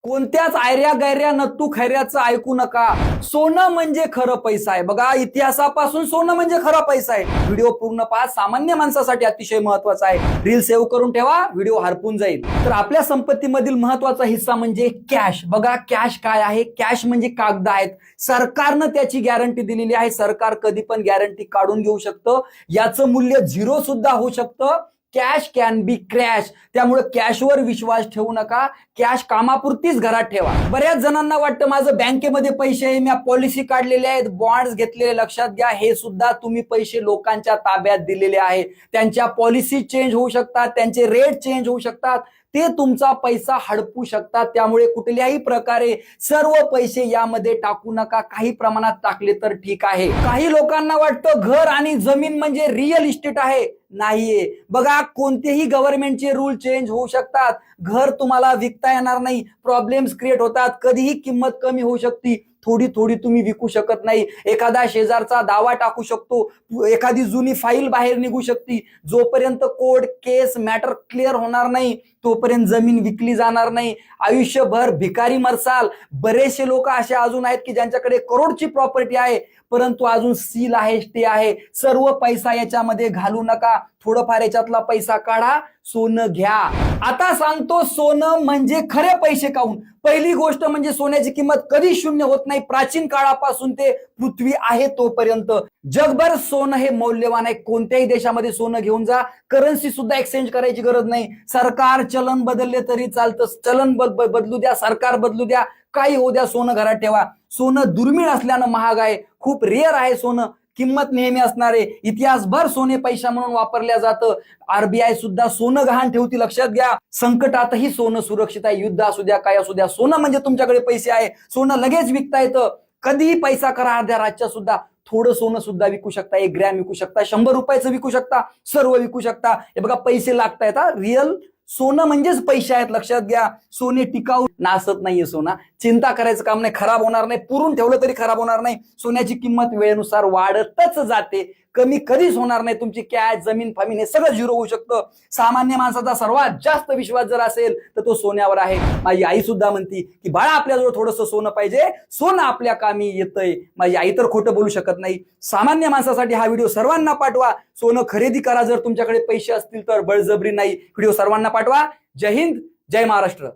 कोणत्याच आयऱ्या गैऱ्या नत्तू खैऱ्याचं ऐकू नका. सोनं म्हणजे खरं पैसा आहे. बघा, इतिहासापासून सोनं म्हणजे खरा पैसा आहे. व्हिडिओ पूर्ण पहा, सामान्य माणसासाठी अतिशय महत्वाचा आहे. रील सेव्ह करून ठेवा, व्हिडिओ हरपून जाईल. तर आपल्या संपत्तीमधील महत्वाचा हिस्सा म्हणजे कॅश. बघा, कॅश काय आहे? कॅश म्हणजे कागद आहेत. सरकारनं त्याची गॅरंटी दिलेली आहे. सरकार कधी पण गॅरंटी काढून घेऊ शकतं. याचं मूल्य झिरो सुद्धा होऊ शकतं. Cash can be crash. त्यामुळे कॅशवर विश्वास ठेवू नका. कॅश कामापुरतीच घरात ठेवा. बऱ्याच जणांना वाटतं माझं बँकेमध्ये पैसे आहे, मी पॉलिसी काढलेले आहेत, बॉन्ड्स घेतलेले. लक्षात घ्या, हे सुद्धा तुम्ही पैसे लोकांच्या ताब्यात दिलेले आहे. त्यांच्या पॉलिसी चेंज होऊ शकतात, त्यांचे रेट चेंज होऊ शकतात, ते तुमचा पैसा हडपू शकतात. त्यामुळे कुठल्याही प्रकारे सर्व पैसे यामध्ये टाकू नका. काही प्रमाणात टाकले तर ठीक आहे. काही लोकांना वाटतं घर आणि जमीन म्हणजे रिअल इस्टेट आहे. नाहीये. बघा, कोणतेही गव्हर्नमेंटचे रूल चेंज होऊ शकतात. घर तुम्हाला विकता येणार नाही. प्रॉब्लेम्स क्रिएट होतात. कधीही किंमत कमी होऊ शकते. थोडी थोडी तुम्ही विकू शकत नाही. एखादा शेजारचा दावा टाकू शकतो. एखादी जुनी फाईल बाहेर निघू शकते. जोपर्यंत कोर्ट केस मॅटर क्लिअर होणार नाही तोपर्यंत जमीन विकली जाणार नाही. आयुष्यभर भिकारी मरसाल. बरेचसे लोक असे अजून आहेत की ज्यांच्याकडे करोडची प्रॉपर्टी आहे, परंतु अजून सील आहे, स्टे आहे. सर्व पैसा याच्यामध्ये घालू नका. थोडंफार याच्यातला पैसा काढा, सोनं घ्या. आता सांगतो सोनं म्हणजे खरे पैसे काऊन. पहिली गोष्ट म्हणजे सोन्याची किंमत कधी शून्य होत नाही. प्राचीन काळापासून ते पृथ्वी आहे तोपर्यंत जगभर सोनं हे मौल्यवान आहे. कोणत्याही देशामध्ये सोनं घेऊन जा, करन्सी सुद्धा एक्सचेंज करायची गरज नाही. सरकार चलन बदलले तरी चालतं. चलन बदलू द्या, सरकार बदलू द्या, काही होऊ द्या, सोनं घरात ठेवा. सोनं दुर्मिळ असल्यानं महाग आहे. खूप रेअर आहे सोनं. किंमत नेहमी असणारे. इतिहासभर सोने पैसा म्हणून वापरल्या जातं. आरबीआय सुद्धा सोनं गहाण ठेवती. लक्षात घ्या, संकटातही सोनं सुरक्षित आहे. युद्ध असू द्या, काय असू द्या, सोनं म्हणजे तुमच्याकडे पैसे आहे. सोनं लगेच विकता येतं. कधीही पैसा करा. अर्ध्या रातच्या सुद्धा थोडं सोनं सुद्धा विकू शकता. 1 ग्रॅम विकू शकता, 100 रुपयाचं विकू शकता, सर्व विकू शकता. हे बघा, पैसे लागतायत. रिअल सोनं म्हणजेच पैसे आहेत. लक्षात घ्या, सोने टिकाऊ नासत नाहीये. सोना चिंता करायचं काम नाही. खराब होणार नाही. पुरून ठेवलं तरी खराब होणार नाही. सोन्याची किंमत वेळेनुसार वाढतच जाते. कमी कधीच होणार नाही. तुमची कॅश, जमीन, फमीन हे सगळं झिरो होऊ शकतं. सामान्य माणसाचा सर्वात जास्त विश्वास जर असेल तर तो सोन्यावर आहे. माझी आई सुद्धा म्हणती की बाळा, आपल्याजवळ थोडंसं सोनं पाहिजे, सोनं आपल्या कामी येतंय. माझी आई तर खोटं बोलू शकत नाही. सामान्य माणसासाठी हा व्हिडिओ सर्वांना पाठवा. सोनं खरेदी करा जर तुमच्याकडे पैसे असतील तर, बळजबरी नाही. व्हिडिओ सर्वांना पाठवा. जय हिंद, जय महाराष्ट्र.